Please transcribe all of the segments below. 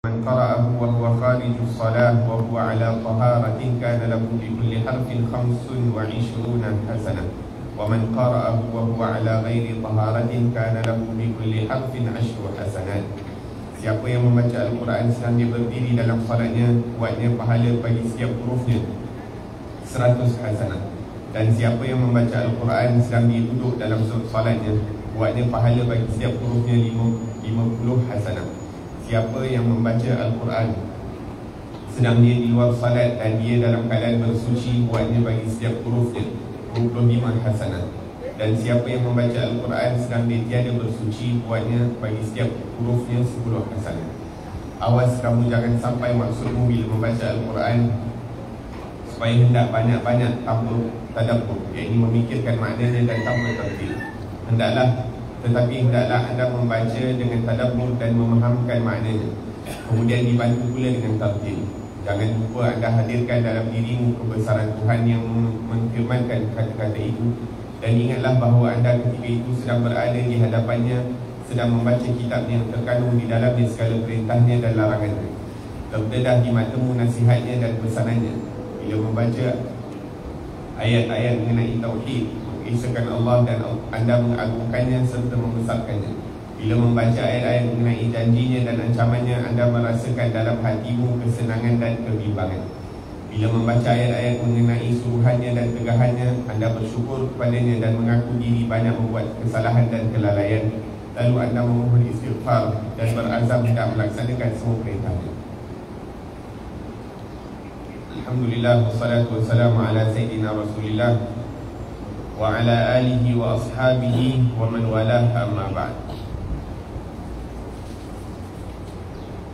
من قرأه وهو خارج الصلاة وهو على طهارة كان له بكل حرف 25 حسنة ومن قرأه وهو على غير طهارة كان له بكل حرف 10 حسنات. Siapa yang membaca Al-Quran sedang dia berdiri dalam salatnya, buatnya pahala bagi setiap hurufnya 100 hasanah. Dan siapa yang membaca Al-Quran sedang dia duduk dalam salatnya, buatnya pahala bagi setiap hurufnya 50 hasanah. Siapa yang membaca Al-Quran sedang dia di luar salat dan dia dalam keadaan bersuci, buatnya bagi setiap hurufnya 25 hasanah. Dan siapa yang membaca Al-Quran sedang dia tiada bersuci, buatnya bagi setiap hurufnya 10 hasanah. Awas kamu jangan sampai maksudmu bila membaca Al-Quran supaya hendak banyak-banyak tanpa tadabbur, iaitu memikirkan maknanya dan tanpa tartil. Tetapi hendaklah anda membaca dengan tadabbur dan memahamkan maknanya, kemudian dibantu pula dengan tartil. Jangan lupa anda hadirkan dalam dirimu kebesaran Tuhan yang menfirmankan kata-kata itu. Dan ingatlah bahawa anda ketika itu sedang berada di hadapannya, sedang membaca kitab yang terkandung di dalamnya segala perintahnya dan larangannya. Terdedah di matamu nasihatnya dan pesanannya. Bila membaca ayat-ayat mengenai tauhid, mengisahkan Allah dan anda mengagungkannya serta membesarkannya. Bila membaca ayat-ayat mengenai janjinya dan ancamannya, anda merasakan dalam hatimu kesenangan dan kebimbangan. Bila membaca ayat-ayat mengenai suruhannya dan tegahannya, anda bersyukur kepadanya dan mengaku diri banyak membuat kesalahan dan kelalaian. Lalu anda memohon istighfar dan berazam hendak melaksanakan semua perintahnya. Alhamdulillah, wassalatu wassalamu ala Sayyidina Rasulillah wa ala alihi wa ashabihi wa man walah, amma ba'd.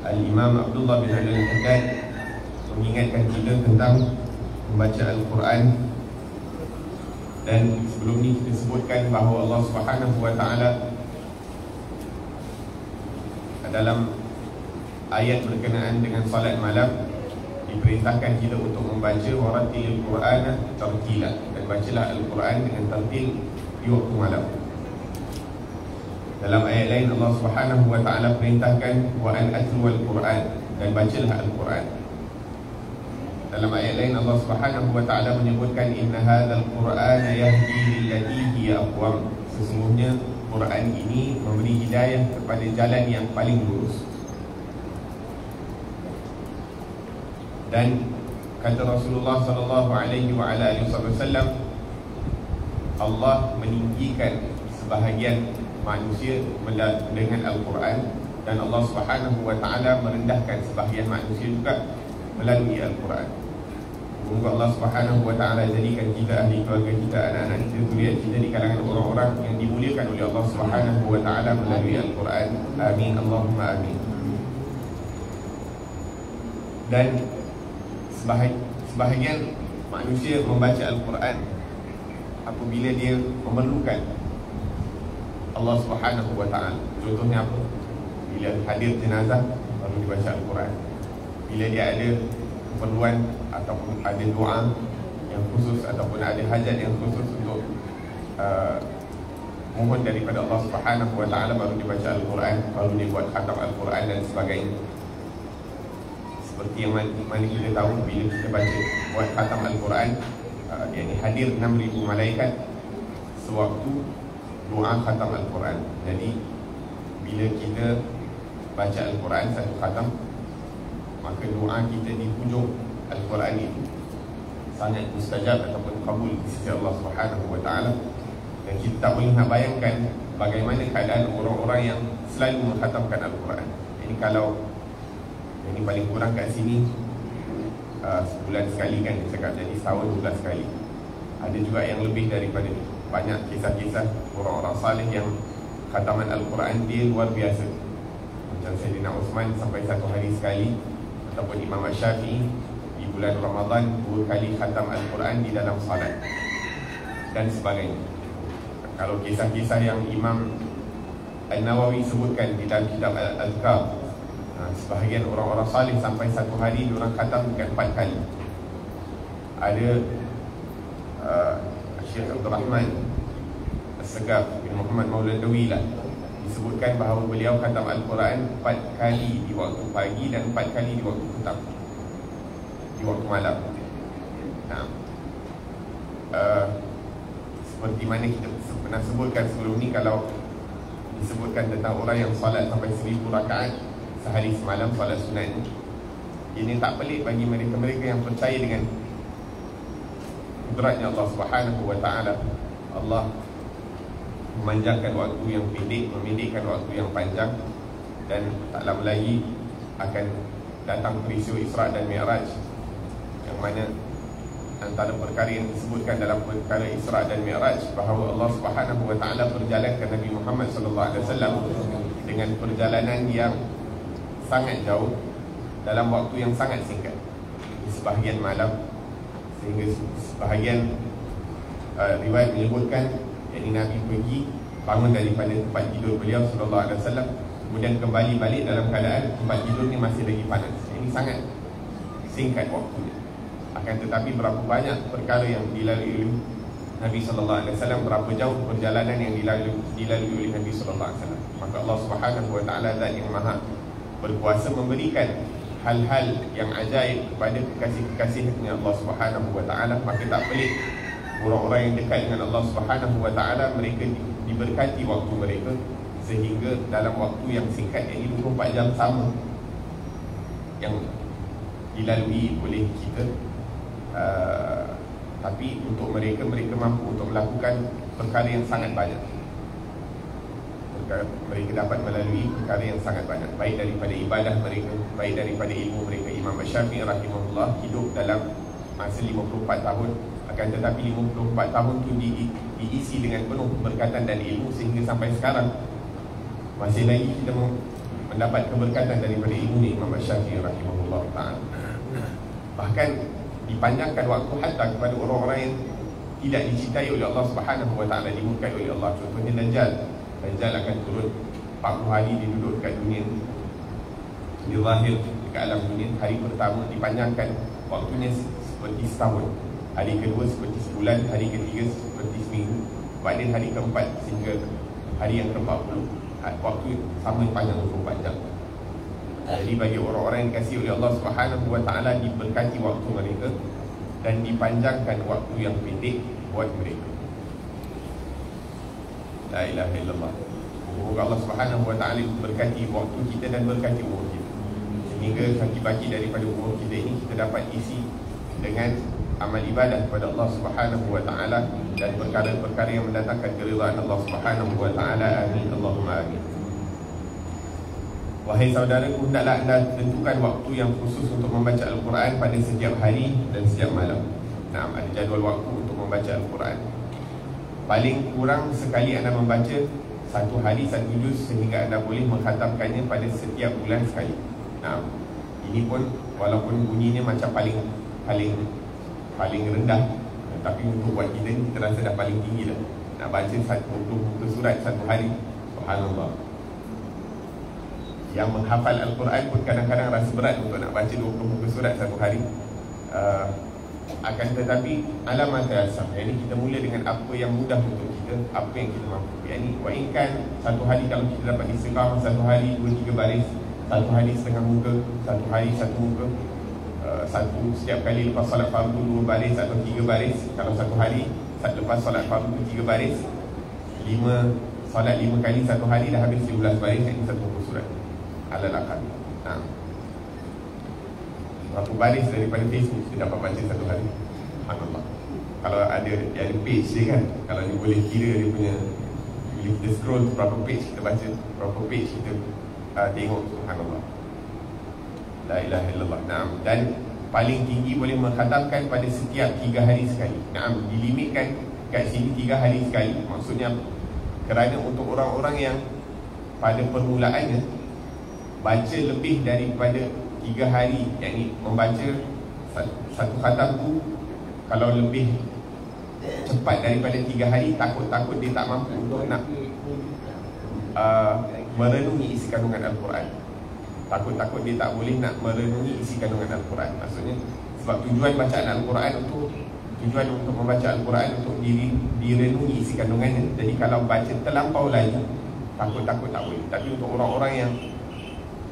Al-Imam Abdullah bin Al-Haddad mengingatkan kita tentang membaca Al-Quran. Dan sebelum ni kita sebutkan bahawa Allah Subhanahu wa ta'ala dalam ayat berkenaan dengan salat malam diperintahkan kita untuk membaca waratilil Qur'ana tartila, dan bacalah Al-Quran dengan tartil di waktu malam. Dalam ayat lain Allah Subhanahu wa ta'ala perintahkan wa an atlu al-Quran, dan bacalah Al-Quran. Dalam ayat lain Allah Subhanahu wa ta'ala menyebutkan inna hadzal Qur'ana yahdi lillati hiya aqwam, sesungguhnya Quran ini memberi hidayah kepada jalan yang paling lurus. Dan kata Rasulullah sallallahu alaihi wa ala alihi wasallam, Allah meninggikan sebahagian manusia dengan Al-Quran, dan Allah Subhanahu wa ta'ala merendahkan sebahagian manusia juga melalui Al-Quran. Semoga Allah Subhanahu wa ta'ala jadikan kita, ahli keluarga kita, anak-anak kita, zuriat kita di kalangan orang-orang yang dimuliakan oleh Allah Subhanahu wa ta'ala melalui Al-Quran. Amin, Allahumma amin. Dan sebahagian manusia membaca Al-Quran apabila dia memerlukan Allah Subhanahu wa ta'ala. Contohnya apa? Bila hadir jenazah baru dibaca Al-Quran. Bila dia ada keperluan ataupun ada doa yang khusus ataupun ada hajat yang khusus untuk mohon daripada Allah Subhanahu wa ta'ala, baru dibaca Al-Quran, baru dia buat khatam Al-Quran dan sebagainya. Seperti yang mana kita tahu, bila kita baca buat khatam Al-Quran, yang hadir 6,000 malaikat sewaktu doa khatam Al-Quran. Jadi bila kita baca Al-Quran satu khatam, maka doa kita di hujung Al-Quran itu sangat mustajab ataupun kabul di sisi Allah Subhanahu wa ta'ala. Dan kita tak boleh nak bayangkan bagaimana keadaan orang-orang yang selalu mengkhatamkan Al-Quran. Ini kalau ini paling kurang kat sini sebulan sekali kan dia cakap, jadi setahun 12 kali. Ada juga yang lebih daripada itu. Banyak kisah-kisah orang-orang salih yang khataman Al-Quran dia luar biasa. Macam Sayyidina Uthman sampai 1 hari sekali, ataupun Imam Syafi'i di bulan Ramadan 2 kali khatam Al-Quran di dalam salat dan sebagainya. Kalau kisah-kisah yang Imam An-Nawawi sebutkan di dalam kitab Al-Azkar, sebahagian orang-orang salih sampai 1 hari diorang khatam bukan 4 kali. Ada Syekh Abdul Rahman As-Segaf bin Muhammad Mauladawi lah, disebutkan bahawa beliau khatam Al-Quran 4 kali di waktu pagi dan 4 kali di waktu petang, di waktu malam. Nah, seperti mana kita pernah sebutkan sebelum ni, kalau disebutkan tentang orang yang solat sampai 1000 rakaat sehari semalam, solat sunat ni, ini tak pelik bagi mereka-mereka yang percaya dengan kudratnya Allah Subhanahu wa ta'ala. Allah memanjangkan waktu yang pendek, memendekkan waktu yang panjang, dan tak lama lagi akan datang peristiwa Isra' dan Mi'raj, yang mana antara perkara yang disebutkan dalam perkara Isra' dan Mi'raj bahawa Allah Subhanahu wa ta'ala perjalankan Nabi Muhammad sallallahu alaihi wasallam dengan perjalanan yang sangat jauh dalam waktu yang sangat singkat, di sebahagian malam, sehingga sebahagian riwayat menyebutkan yakni Nabi pergi bangun daripada tempat tidur beliau sallallahu alaihi wasallam, kemudian kembali balik dalam keadaan tempat tidur ni masih lagi panas. Ini sangat singkat waktunya. Akan tetapi berapa banyak perkara yang dilalui oleh Nabi sallallahu alaihi wasallam, berapa jauh perjalanan yang dilalui oleh Nabi sallallahu alaihi wasallam. Maka Allah Subhanahu wa taala zat yang maha berkuasa memberikan hal-hal yang ajaib kepada kekasih-kekasihnya Allah Subhanahu wa ta'ala. Maka tak pelik orang-orang yang dekat dengan Allah Subhanahu wa ta'ala, mereka diberkati waktu mereka, sehingga dalam waktu yang singkat, yang 24 jam sama yang dilalui oleh kita, tapi untuk mereka mampu untuk melakukan perkara yang sangat banyak. Mereka dapat melalui perkara yang sangat banyak, baik daripada ibadah mereka, baik daripada ilmu mereka. Imam Syafi'i rahimahullah hidup dalam masa 54 tahun, akan tetapi 54 tahun itu diisi dengan penuh keberkatan dan ilmu, sehingga sampai sekarang masih lagi kita mendapat keberkatan daripada ilmu ni, Imam Syafi'i rahimahullah ta'ala. Bahkan dipanjangkan waktu hatta kepada orang-orang yang tidak dicintai oleh Allah Subhanahu wa ta'ala, dimurkai oleh Allah. Contohnya Dajjal akan turun 40 hari dia duduk dekat dunia, dia zahir dekat alam dunia. Hari pertama dipanjangkan waktunya seperti setahun, hari kedua seperti sebulan, hari ketiga seperti seminggu, kemudian hari keempat sehingga hari yang ke-40, waktu sama panjang 24 jam. Jadi bagi orang-orang yang dikasihi oleh Allah Subhanahu wa ta'ala, diberkati waktu mereka dan dipanjangkan waktu yang pendek buat mereka. La ilaha illallah. Semoga Allah Subhanahu wa ta'ala berkati waktu kita dan berkati umur kita, sehingga kaki-kaki daripada umur kita ini kita dapat isi dengan amal ibadah kepada Allah Subhanahu wa ta'ala dan perkara-perkara yang mendatangkan keridhaan Allah Subhanahu wa ta'ala. Amin, Allahumma amin. Wahai saudaraku, hendaklah anda tentukan waktu yang khusus untuk membaca Al-Quran pada setiap hari dan setiap malam. Nah, ada jadual waktu untuk membaca Al-Quran. Paling kurang sekali anda membaca satu hari satu juz, sehingga anda boleh mengkhatamkannya pada setiap bulan sekali. Nah, ini pun walaupun bunyinya macam paling rendah, tapi untuk buat kita ni, kita rasa dah paling tinggi dah. Nak baca 20 muka surat satu hari, subhanallah. Yang menghafal Al-Quran pun kadang-kadang rasa berat untuk nak baca 20 muka surat satu hari. Akan tetapi alamat terasa, jadi kita mula dengan apa yang mudah untuk kita, apa yang kita mampu. Jadi wainkan satu hari kalau kita dapat istiqamah, satu hari 2-3 baris, satu hari setengah muka, satu hari satu muka, setiap kali lepas solat fardu 2 baris atau 3 baris. Kalau satu hari lepas solat fardu 3 baris, 5 solat 5 kali satu hari, dah habis 17 baris, ini satu muka surat alal akal. Berapa baris daripada Facebook kita dapat baca satu hari? Subhanallah. Kalau ada page dia kan, kalau dia boleh kira dia punya, bila kita scroll berapa page kita baca, berapa page kita tengok, subhanallah. La ilaha illallah. Dan paling tinggi boleh mengkhatamkan pada setiap 3 hari sekali. Dilimitkan kat sini 3 hari sekali. Maksudnya kerana untuk orang-orang yang pada permulaannya baca lebih daripada 3 hari, yakni membaca satu khatam tu kalau lebih cepat daripada 3 hari, takut-takut dia tak mampu untuk nak merenungi isi kandungan Al-Quran. Takut-takut dia tak boleh nak merenungi isi kandungan Al-Quran. Maksudnya sebab tujuan bacaan Al-Quran tujuan untuk membaca Al-Quran untuk direnungi isi kandungannya. Jadi kalau baca terlampau lagi, takut-takut tak boleh. Tapi untuk orang-orang yang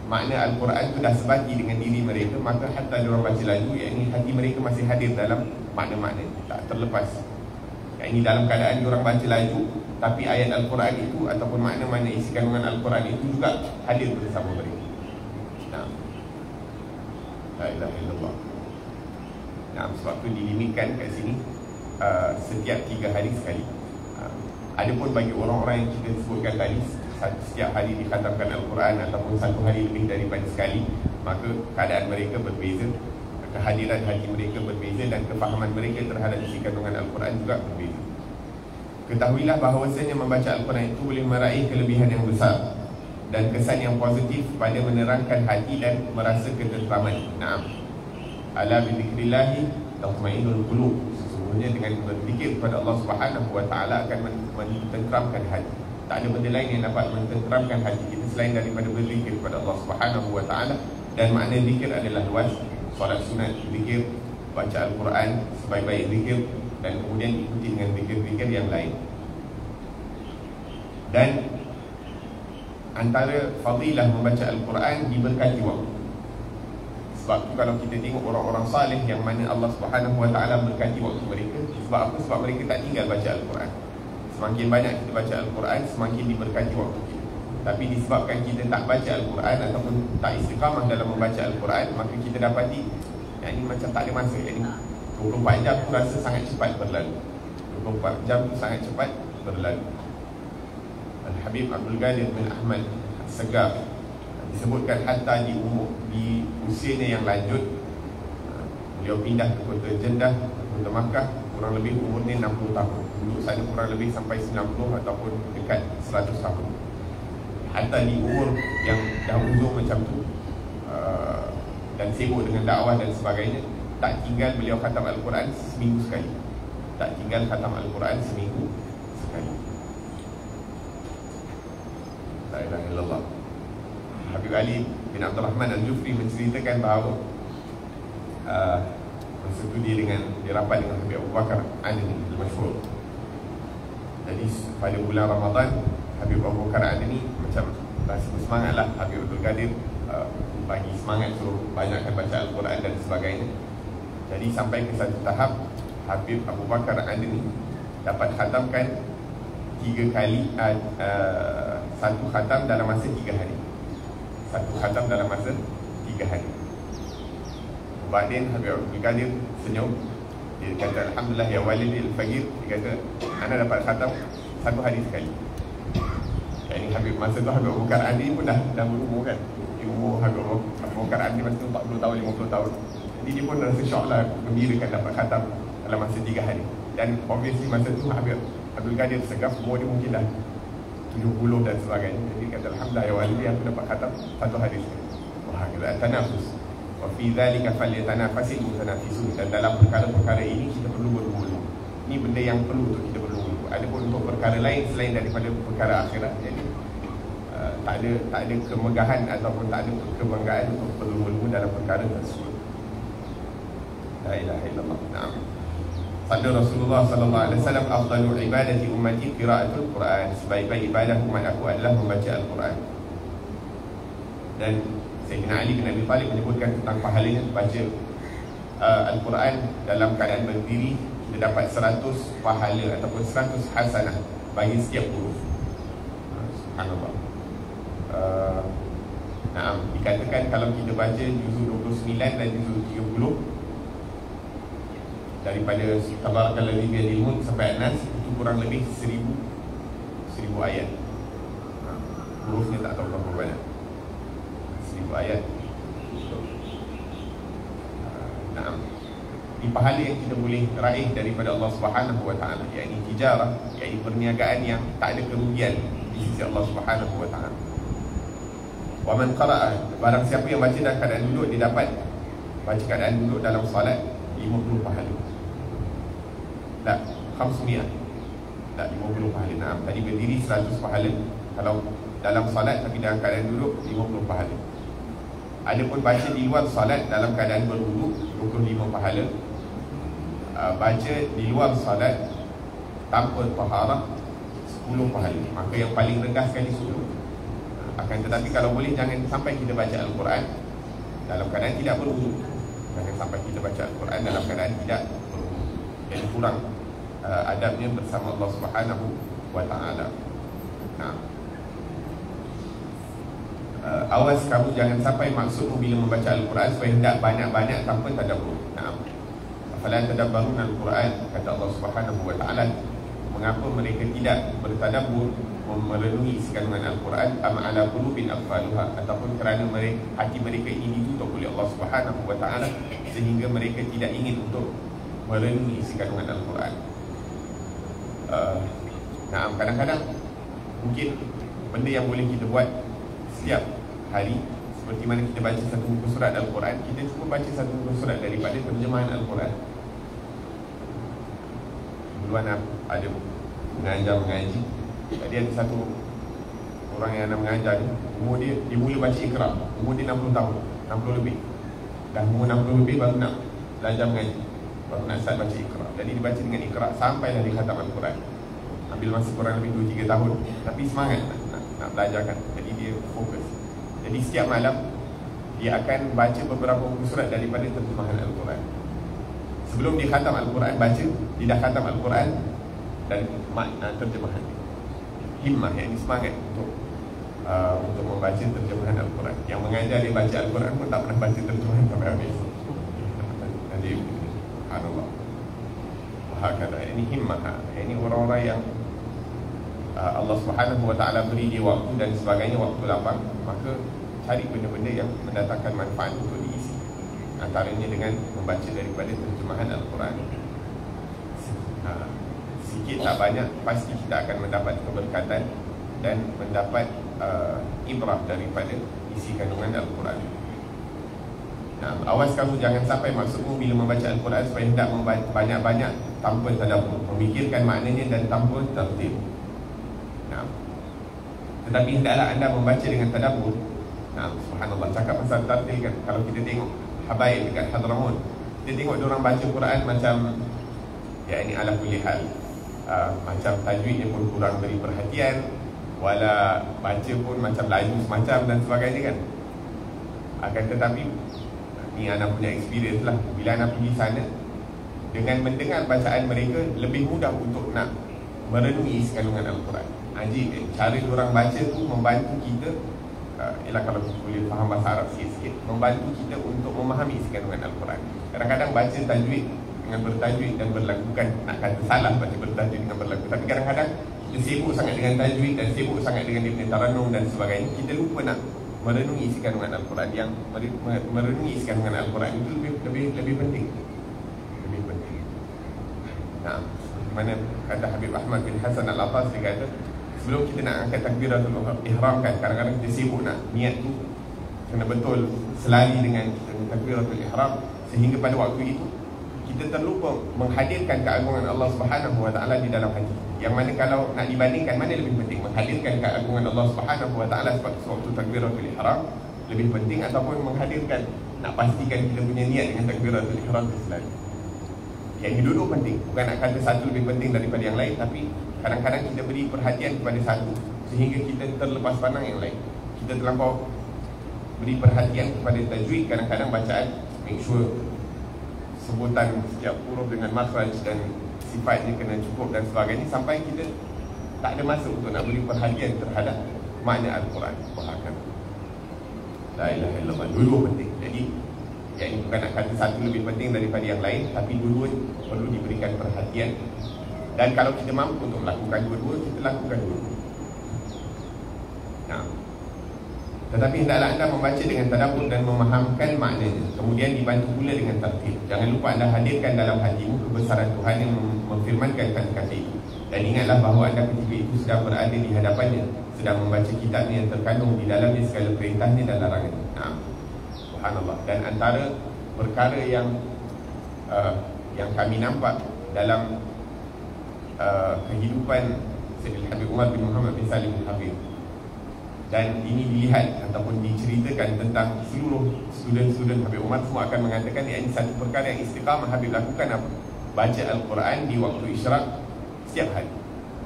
makna Al-Quran tu dah sebati dengan diri mereka, maka hatta diorang baca laju, yakni hati mereka masih hadir dalam makna-makna, tak terlepas. Yakni dalam keadaan diorang baca laju, tapi ayat Al-Quran itu ataupun makna-makna isi kandungan Al-Quran itu juga hadir bersama mereka. Nah, la ilaha illallah. Nah, sebab tu dilimitkan kat sini setiap 3 hari sekali. Adapun bagi orang-orang yang kita sebutkan tadi, setiap hari dikhatamkan Al-Quran ataupun 1 hari lebih daripada sekali, maka keadaan mereka berbeza, kehadiran hati mereka berbeza, dan kefahaman mereka terhadap isi kandungan Al-Quran juga berbeza. Ketahuilah bahawasanya membaca Al-Quran itu boleh meraih kelebihan yang besar dan kesan yang positif pada menerangkan hati dan merasa ketenteraman. Naam. Ala bi dzikrillah tatma'innul qulub. Sesungguhnya dengan berzikir kepada Allah Subhanahu wa taala akan menenteramkan hati. Tak ada benda lain yang dapat menenteramkan hati kita selain daripada berzikir kepada Allah Subhanahu wa taala. Dan makna zikir adalah luas. Solat sunat, zikir, baca Al-Quran sebaik-baik zikir, dan kemudian ikuti dengan zikir-zikir yang lain. Dan antara fadilah membaca Al-Quran diberkati waktu. Sebab tu kalau kita tengok orang-orang salih yang mana Allah Subhanahu wa taala berkati waktu mereka, sebab apa? Sebab mereka tak tinggal baca Al-Quran. Semakin banyak kita baca Al-Quran, semakin diberkati waktu kita. Tapi disebabkan kita tak baca Al-Quran ataupun tak istiqamah dalam membaca Al-Quran, maka kita dapati yang ini macam tak ada masa. Yang ini 24 jam tu rasa sangat cepat berlalu. 24 jam tu sangat cepat berlalu. Al-Habib Abdul Ghadir bin Ahmad As-Segar disebutkan hatta di usianya yang lanjut, beliau pindah ke kota Jeddah, kota Makkah, kurang lebih umurnya 60 tahun. Duduk sana kurang lebih sampai 90 ataupun dekat 100 tahun. Hatta di umur yang dah uzur macam tu, dan sibuk dengan dakwah dan sebagainya, tak tinggal beliau khatam Al-Quran seminggu sekali. Tak tinggal khatam Al-Quran seminggu sekali. La ilaha illallah. Habib Ali bin Abdul Rahman Al-Jufri menceritakan bahawa masa tu dia rapat dengan Habib Abu Bakar Adni al-Masyhur. Jadi pada bulan Ramadan, Habib Abu Bakar Adni macam rasa bersemangat lah. Habib Abdul Qadir bagi semangat suruh banyakkan baca Al-Quran dan sebagainya. Jadi sampai ke satu tahap, Habib Abu Bakar Adni dapat khatamkan 3 kali, satu khatam dalam masa 3 hari. Satu khatam dalam masa 3 hari. Kemudian Habib Abdul Qadir senyum. Dia kata, Alhamdulillah ya walidil faqir. Dia kata, ana dapat khatam 1 hari sekali. Yang ini Habib, masa tu Habib Abu Bakar Adni pun dah berumur kan. Umur Habib Abu Bakar Adni masa tu 40 tahun, 50 tahun. Jadi dia pun rasa syok lah, gembira kan dapat khatam dalam masa 3 hari. Dan obviously masa tu Habib Abdul Qadir Segaf, umur dia mungkin dah 70 dan sebagainya. Jadi kata, Alhamdulillah ya walidi, aku dapat khatam 1 hari sekali. Wah, kata tanafus. Wa fi dzalika falyatanafasil mutanafisun. Dan dalam perkara-perkara ini kita perlu berguru. Ini benda yang perlu untuk kita berguru. Adapun untuk perkara lain selain daripada perkara akhirat, jadi tak ada kemegahan ataupun tak ada kebanggaan untuk berguru dalam perkara tersebut. La ilaha illallah. Naam. Sabda Rasulullah sallallahu alaihi wasallam, afdalul ibadati ummati qiraatul Quran. Sebaik-baik ibadah umat aku adalah membaca Al-Quran. Dan Sayyidina Ali bin Abi Thalib menyebutkan tentang pahalanya baca Al-Quran dalam keadaan berdiri. Dia dapat 100 pahala ataupun 100 hasanah bagi setiap huruf. Subhanallah. Dikatakan kalau kita baca juzuk 29 dan juzuk 30 daripada Tabarakalladzi biyadihil mulk sampai An-Nas, itu kurang lebih 1000 ayat. Hurufnya tak tahu berapa banyak. 1000 ayat. Di pahala yang kita boleh raih daripada Allah Subhanahu wa taala, yakni tijarah, yakni perniagaan yang tak ada kerugian di sisi Allah Subhanahu wa taala. Wa man qara'a, barang siapa yang baca dalam keadaan duduk, dia dapat baca keadaan duduk dalam solat 50 pahala. Tak, 500. Tak, 50 pahala. Nah, tadi berdiri 100 pahala. Kalau dalam solat tapi dalam keadaan duduk, 50 pahala. Adapun baca di luar solat dalam keadaan berwuduk, 25 pahala. Baca di luar solat tanpa taharah, 10 pahala. Maka yang paling rendah sekali 10. Akan tetapi kalau boleh jangan sampai kita baca Al-Quran dalam keadaan tidak berwudu. Jangan sampai kita baca Al-Quran dalam keadaan tidak berwudu. Jadi kurang adabnya bersama Allah Subhanahu wa ta'ala. Nah, awas kamu jangan sampai maksudmu bila membaca Al-Quran supaya hendak banyak-banyak tanpa tadabbur. Nah, afala tadabbaruna Al-Quran, kata Allah Subhanahu wa ta'ala. Mengapa mereka tidak bertadabbur, merenungi isi kandungan Al-Quran? Am ala qulubin aqfaluha, ataupun kerana hati mereka ini ditutup oleh Allah Subhanahu wa ta'ala sehingga mereka tidak ingin untuk merenungi isi kandungan Al-Quran. Nah, kadang-kadang mungkin benda yang boleh kita buat setiap hari, seperti mana kita baca satu muka surat Al-Quran, kita cuba baca satu muka surat daripada terjemahan Al-Quran. Duluan ada mengajar mengaji. Tadi ada satu orang yang nak mengajar ni, umur dia mula baca Iqra, umur dia 60 tahun, 60 lebih. Dah umur 60 lebih baru nak belajar mengaji, baru nak start baca Iqra. Jadi dia baca dengan Iqra sampailah dia khatam Al-Quran. Ambil masa kurang lebih 2-3 tahun, tapi semangat nak belajarkan. Jadi dia fokus. Jadi setiap malam dia akan baca beberapa buku surat daripada terjemahan Al-Quran. Sebelum dia khatam Al-Quran, baca, dia dah khatam Al-Quran dan makna terjemahan. Himmah, yang ini semangat untuk membaca terjemahan Al-Quran. Yang mengajar dia baca Al-Quran pun tak pernah baca terjemahan sampai habis. Jadi subhanallah. Hakada, ini himmah. Ini orang-orang yang Allah Subhanahu wa ta'ala beri dia waktu dan sebagainya, waktu lapang, maka cari benda-benda yang mendatangkan manfaat untuk diisi. Antaranya dengan membaca daripada terjemahan Al-Quran. Sikit tak banyak, pasti kita akan mendapat keberkatan dan mendapat ibrah daripada isi kandungan Al-Quran. Nah, awas kamu jangan sampai maksudmu bila membaca Al-Quran supaya hendak banyak-banyak tanpa tadabbur, memikirkan maknanya dan tanpa tertib. Nah, tetapi hendaklah anda membaca dengan tadabbur. Nah, subhanallah, cakap pasal tartil kan, kalau kita tengok habaib dekat Hadramaut, kita tengok diorang baca Quran macam ya ini ala kulli hal, macam tajwidnya pun kurang beri perhatian, wala baca pun macam laju semacam dan sebagainya kan. Akan tetapi ni anak punya experience lah, bila anak pergi sana, dengan mendengar bacaan mereka lebih mudah untuk nak merenungi isi kandungan Al-Quran. Cara diorang baca tu membantu kita, ialah kalau kita boleh faham bahasa Arab sikit-sikit, membantu kita untuk memahami isi kandungan Al-Quran. Kadang-kadang baca tajwid dengan bertajwid dan berlakukan, nak kata salah baca bertajwid dengan berlaku, tapi kadang-kadang kita sibuk sangat dengan tajwid dan sibuk sangat dengan dia punya taranum dan sebagainya, kita lupa nak merenungi isi kandungan Al-Quran. Yang merenungi isi kandungan Al-Quran itu lebih penting. Lebih penting. Nah, mana kata Habib Ahmad bin Hasan Al-Atas, dia kata sebelum kita nak angkat takbiratul ihram kan, kadang-kadang kita sibuk nak niat tu kena betul selari dengan takbiratul ihram, sehingga pada waktu itu kita terlupa menghadirkan keagungan Allah Subhanahu wa ta'ala di dalam hati. Yang mana kalau nak dibandingkan, mana lebih penting, menghadirkan keagungan Allah Subhanahu wa ta'ala waktu takbiratul ihram lebih penting, ataupun menghadirkan, nak pastikan kita punya niat dengan takbiratul ihram selari? Yang ini dulu penting. Bukan nak kata satu lebih penting daripada yang lain, tapi kadang-kadang kita beri perhatian kepada satu sehingga kita terlepas pandang yang lain. Kita terlampau beri perhatian kepada tajwid, kadang-kadang bacaan, make sure sebutan setiap huruf dengan makhraj dan sifatnya kena cukup dan sebagainya, sampai kita tak ada masa untuk nak beri perhatian terhadap makna Al-Quran. Bahkan la ilaha illallah, dulu penting. Jadi yang ini bukan nak kata satu lebih penting daripada yang lain, tapi dua perlu diberikan perhatian. Dan kalau kita mampu untuk melakukan dua-dua, kita lakukan dua-dua. Nah, tetapi hendaklah anda membaca dengan tadabbur dan memahamkan maknanya, kemudian dibantu pula dengan tartil. Jangan lupa anda hadirkan dalam hatimu kebesaran Tuhan yang memfirmankan kata-kata itu. Dan ingatlah bahawa anda ketika itu sedang berada di hadapannya, sedang membaca kitabnya yang terkandung di dalamnya segala perintahnya dan larangannya. Nah, subhanallah. Dan antara perkara yang kami nampak dalam kehidupan Sayyidil Habib Umar bin Muhammad bin Salim Al-Habib, dan ini dilihat ataupun diceritakan tentang seluruh student-student Habib Umar, semua akan mengatakan ini satu perkara yang istiqamah Habib lakukan apa? Baca Al-Quran di waktu isyraq setiap hari.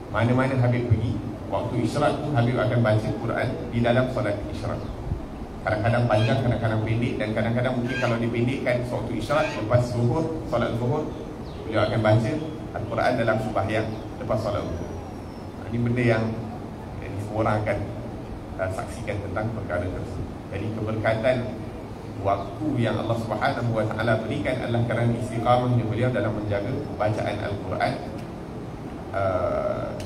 Mana-mana Habib pergi, waktu isyraq tu Habib akan baca Quran di dalam solat isyraq. Kadang-kadang panjang, kadang-kadang pendek, dan kadang-kadang mungkin kalau dipendekkan sewaktu isyraq, lepas zuhur, solat zuhur, beliau akan baca Al-Quran dalam sembahyang lepas solat zuhur. Ini benda yang semua orang akan saksikan tentang perkara tersebut. Jadi keberkatan waktu yang Allah Subhanahu wa Ta'ala berikan adalah kerana istiqamahnya beliau dalam menjaga bacaan Al-Quran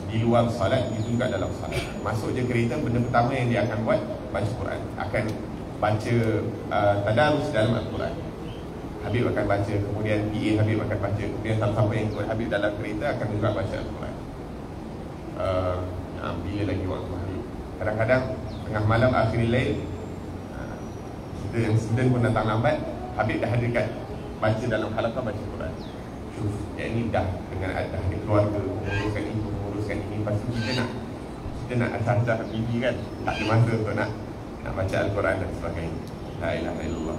di luar salat, itu juga dalam salat. Masuk je kereta, benda pertama yang dia akan buat baca Quran, akan baca tadarus dalam Al-Quran. Habib akan baca, kemudian PA Habib akan baca, kemudian siapa yang ikut Habib dalam kereta akan juga baca Al-Quran. Bila lagi waktu Habib, kadang-kadang tengah malam akhir lail, kita yang student pun datang lambat, Habib dah hadirkan baca dalam halaqah baca Quran. Yang ini dah dengan adah di keluarga, menguruskan ini. Lepas tu kita nak asah-asah bibi kan, tak ada masa untuk nak baca Al-Quran dan sebagainya. La ilaha illallah.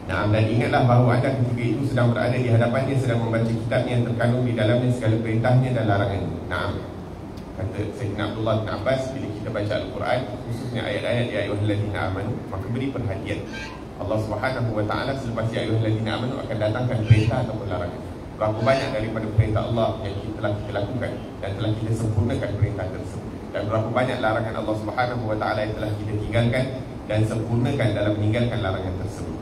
Dan ingatlah bahawa anda ketika itu sedang berada di hadapannya, sedang membaca kitabnya yang terkandung di dalamnya segala perintahnya dan larangannya. Kata Sayyidina Abdullah bin Abbas, bila kita baca Al-Quran, khususnya ayat-ayat ya ayyuhallazina amanu, maka beri perhatian. Allah Subhanahu wa Ta'ala selepas ya ayyuhallazina amanu akan datangkan perintah ataupun larangan. Berapa banyak daripada perintah Allah yang telah kita lakukan dan telah kita sempurnakan perintah tersebut, dan berapa banyak larangan Allah Subhanahu wa Ta'ala yang telah kita tinggalkan dan sempurnakan dalam meninggalkan larangan tersebut.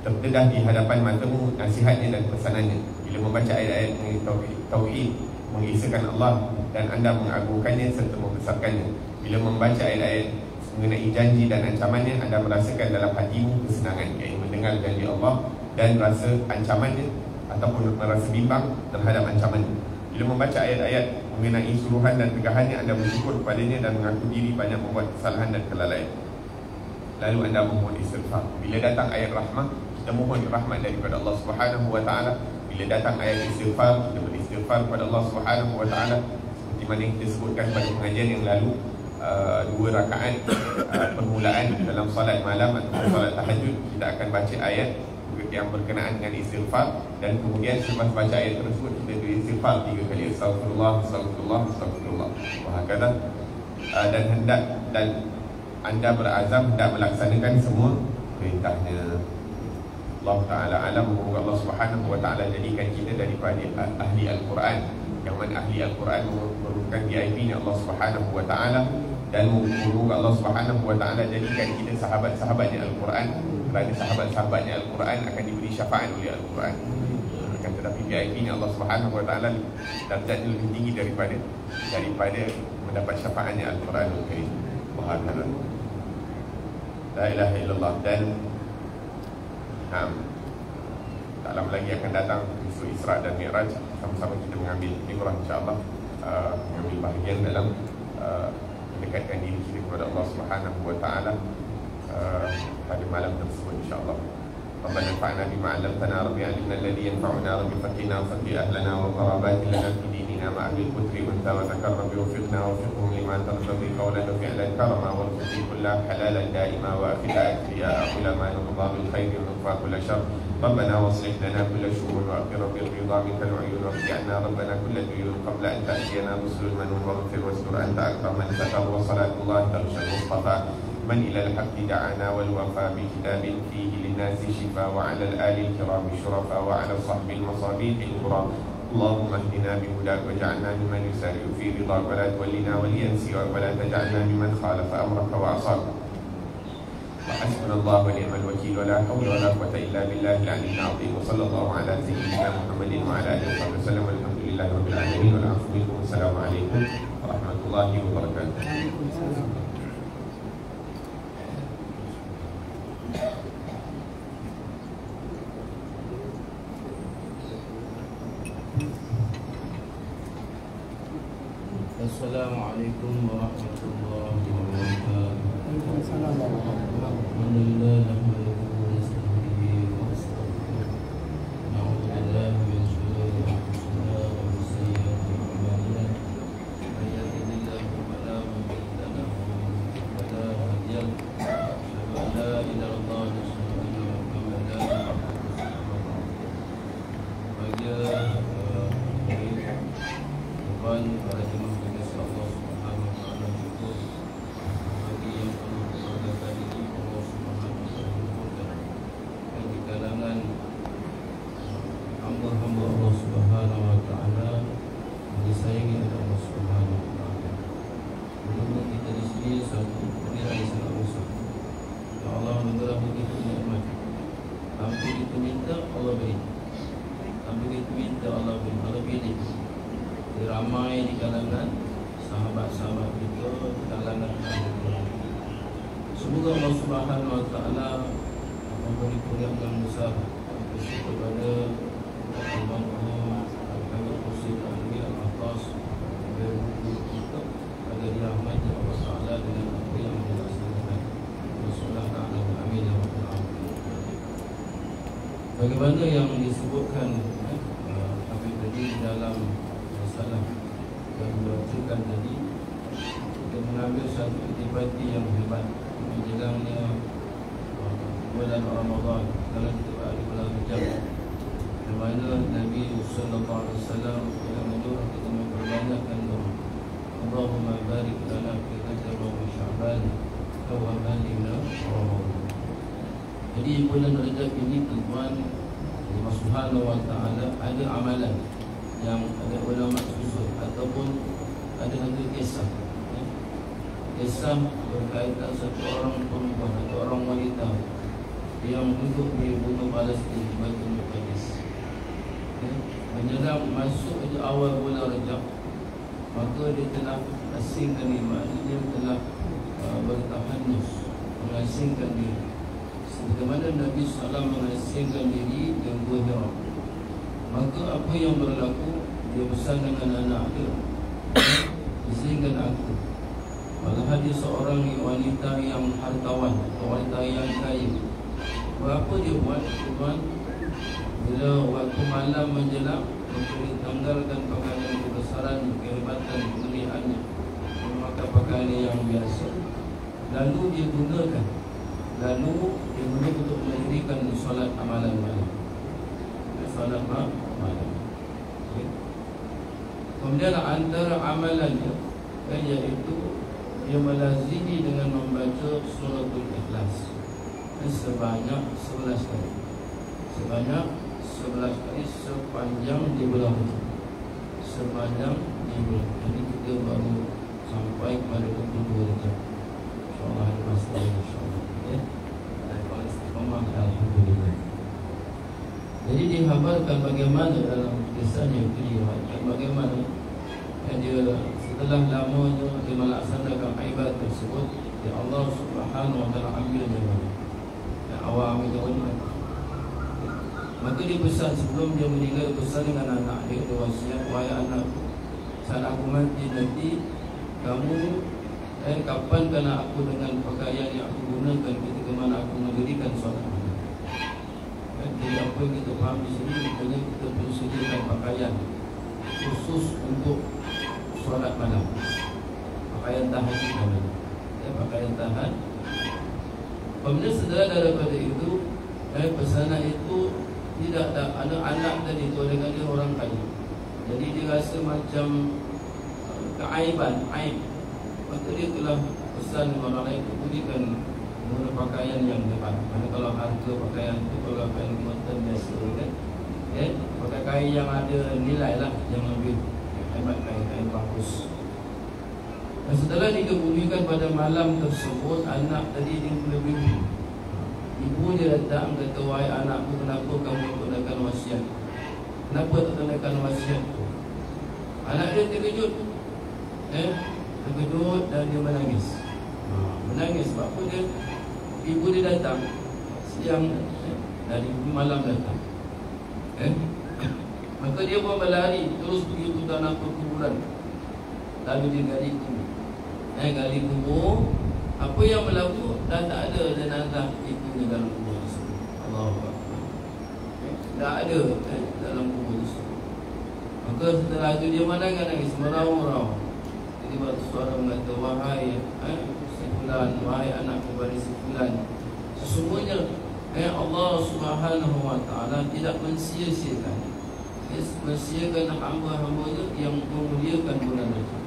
Terdedah di hadapan matamu nasihatnya dan pesanannya. Bila membaca ayat-ayat mengenai tauhid, mengisahkan Allah dan anda mengagungkannya serta membesarkannya. Bila membaca ayat-ayat mengenai janji dan ancamannya, anda merasakan dalam hatimu kesenangan, iaitu mendengar janji Allah dan rasa ancamannya ataupun merasa bimbang terhadap ancamannya. Bila membaca ayat-ayat mengenai suruhan dan tegahannya, anda bersyukur kepadanya dan mengaku diri banyak membuat kesalahan dan kelalaian. Lalu anda memohon istighfar. Bila datang ayat rahmah, kita mohon rahmat daripada Allah Subhanahu wa Ta'ala. Bila datang ayat istighfar, kita beristighfar kepada Allah Subhanahu wa Ta'ala. Seperti mana yang kita sebutkan pada pengajian yang lalu, 2 rakaat permulaan dalam salat malam atau salat tahajud, kita akan baca ayat yang berkenaan dengan istighfar, dan kemudian selepas baca ayat tersebut kita beristighfar 3 kali, astagfirullah, astagfirullah, astagfirullah, wahakadha. Dan hendak, dan anda berazam hendak melaksanakan semua perintahnya. Allah Ta'ala alam. Semoga Allah Subhanahu wa Ta'ala jadikan kita daripada ahli Al-Quran, yang mana ahli Al-Quran merupakan VIP-nya Allah Subhanahu wa Ta'ala, dan semoga Allah Subhanahu wa Ta'ala jadikan kita sahabat-sahabatnya Al-Quran, kerana sahabat-sahabatnya Al-Quran akan diberi syafaat oleh Al-Quran. Akan tetapi VIP-nya Allah Subhanahu wa Ta'ala darjatnya lebih tinggi daripada mendapat syafaatnya Al-Quranul Karim. Wahakala. La ilaha illallah. Dan tak lama lagi akan datang isu Isra dan Mi'raj. Sama-sama kita mengambil ibrah, insyaAllah, mengambil bahagian dalam mendekatkan diri kita kepada Allah Subhanahu wa Ta'ala pada malam tersebut, insyaAllah. Rabbana fa'na bima 'allamtana, rabbi 'allimna alladhi yanfa'una, rabbi faqina wa faqi ahlana wa qarabatina lana fi dinina ma ahli al-kutri wa anta wa zakar, rabbi wafiqna wa wafiqhum lima tarzabi qawlan wa fi'lan karama wa rzuqi kulla halalan da'ima wa akhila ya ulama Allah bil khairi wa nufa kulla syar. ربنا واصلح لنا كل شؤون واغفر بالرضا منك العيون وارجعنا ربنا كل ديون قبل ان تاتينا رسل المنون واغفر واستر انت اكرم من ستر وصلاه الله تغشى المصطفى من الى الحق دعانا والوفاء بكتاب فيه للناس شفاء وعلى الال الكرام الشرفاء وعلى الصحب المصابيح الكرام. اللهم اهدنا بهداك واجعلنا ممن يسارع في رضاك ولا تولنا وليا سواك ولا تجعلنا ممن خالف امرك وعصاك. وحسبنا الله ونعم الوكيل ولا حول ولا قوة إلا بالله العلي العظيم. وصلى الله على سيدنا محمد وعلى آله وصحبه وسلم والحمد لله رب العالمين والعفو منكم. السلام عليكم ورحمة الله وبركاته. Assalamualaikum warahmatullahi wabarakatuh. Alhamdulillah nahmaduhu wa nasta'inuhu wa nastaghfiruh. Na'udzu billahi min shururi anfusina wa min sayyiati a'malina. May yahdihillahu fala mudilla lahu wa man yudlil fala hadiya lahu. Asyhadu an la ilaha illallah wa asyhadu anna Muhammadan abduhu wa rasuluh. ramai di kalangan sahabat-sahabat kita, di kalangan kita. Semoga Allah Subhanahu Wa Taala memberi kurniaan yang besar kepada Imam kami Husain Ahli Al-Atas kita pada dirahmati Allah Taala dengan apa yang dilaksanakan. Wassalamualaikum warahmatullahi wabarakatuh. Bagaimana yang disebutkan kami tadi dalam masalah yang dibacakan tadi, kita mengambil satu aktiviti yang hebat menjelangnya bulan Ramadan. Kalau kita berada bulan Rajab, di mana Nabi sallallahu alaihi wasallam yang menyuruh kita memperbanyakkan doa, Allahumma barik lana fi Rajab wa Sya'ban wa baligna Ramadan. Jadi bulan Rajab ini tuan Allah Subhanahu Wa Taala ada amalan yang ada ulama susun ataupun ada satu kisah. Kisah berkaitan satu orang perempuan atau orang wanita yang duduk di bumi Palestin, Baitul Maqdis. Menjelang masuk ke awal bulan Rajab, maka dia telah asingkan diri, dia telah bertahanus, mengasingkan diri. Bagaimana Nabi SAW mengasingkan diri di Gua Hira. Maka apa yang berlaku, dia bersama dengan anak dia, asingkan aku. Padahal dia seorang wanita yang hartawan, wanita yang kaya. Berapa dia buat, tuan? Bila waktu malam menjelang, dia tanggalkan pakaian kebesaran, kehebatan, kemuliaannya, memakai pakaian yang biasa. Lalu dia gunakan untuk mendirikan solat amalan malam. Solat malam. Okay. Kemudian antara amalannya, iaitu dia melazimi dengan membaca suratul Ikhlas sebanyak 11 kali. Sebanyak 11 kali sepanjang di bulan. Sepanjang di bulan. Jadi kita baru sampai kepada 22 jam. InsyaAllah hari masa insyaAllah. Ya. Alhamdulillah. Jadi dihabarkan bagaimana dalam kisahnya itu diriwayatkan bagaimana dia setelah lamanya dia melaksanakan ibadat tersebut, ya Allah Subhanahu Wa Taala ambilnya yang awal ambil jawabnya. Maka dia pesan sebelum dia meninggal, pesan dengan anak dia, dia wasiat, wahai anak, saat aku mati nanti kamu kapankan aku dengan pakaian yang aku gunakan ketika mana aku mendirikan solat malam. Jadi apa yang kita faham di sini, maknanya kita perlu sediakan pakaian khusus untuk solat malam, pakaian tahan namanya, pakaian tahan. Kemudian setelah daripada itu, pesanan itu tidak ada anak tadi itu dengan dia orang kaya. Jadi dia rasa macam keaiban, aib. Maka dia telah pesan orang lain untuk berikan guna pakaian yang hebat. Mana kalau harga pakaian itu, kalau pakaian motor biasa kan, pakai kain yang ada nilai lah, yang lebih hebat, kain bagus. Dan setelah dikebumikan pada malam tersebut, anak tadi dia lebih. Ibu dia datang kata, wahai anakku, kenapa kamu gunakan wasiat? Kenapa tak gunakan wasiat tu? Anak dia terkejut, terkejut dan dia menangis. Menangis sebab apa dia? Ibu dia datang siang, dari malam datang. Maka dia pun berlari terus pergi ke tanah perkuburan. Lalu dia gali kubur. Gali kubur. Apa yang berlaku, dah tak ada jenazah ibunya dalam kubur tersebut. Allahu Akbar. Tak ada dalam kubur tersebut. Maka setelah itu dia menangis, merau-rau. Jadi waktu suara mengata, wahai si fulan, wahai anak kepada si fulan, sesungguhnya Allah Subhanahu Wa Taala tidak mensia-siakan, mensia-siakan hamba-hambanya yang memuliakan bulan Rajab.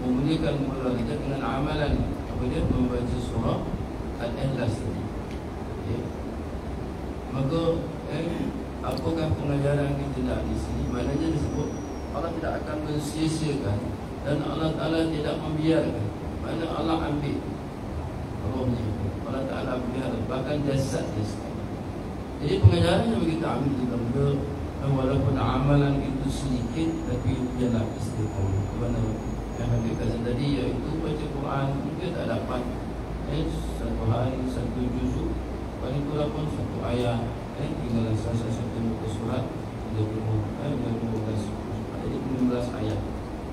Memuliakan bulan Rajab dengan amalan apa dia, membaca surah Al-Ikhlas tadi. Maka apakah pengajaran kita nak di sini? Maknanya disebut Allah tidak akan mensia-siakan dan Allah Ta'ala tidak membiarkan. Mana Allah ambil rohnya, Allah Ta'ala biar, bahkan jasad dia sekali. Jadi pengajaran yang kita ambil dalam benda walaupun amalan itu sedikit, tapi ialah istiqomah. Mana yang Habib kata tadi, iaitu baca Quran mungkin tak dapat satu hari satu juzuk, paling kurang pun satu ayat, tinggal satu muka surat 15 ayat.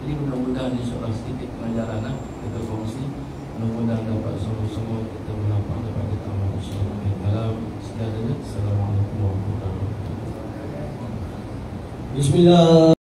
Jadi mudah-mudahan insyaAllah sedikit pengajaran kita kongsi, mudah-mudahan dapat semua kita mendapat daripada kita amal insyaAllah. Dalam segalanya, Assalamualaikum warahmatullahi wabarakatuh. Bismillah.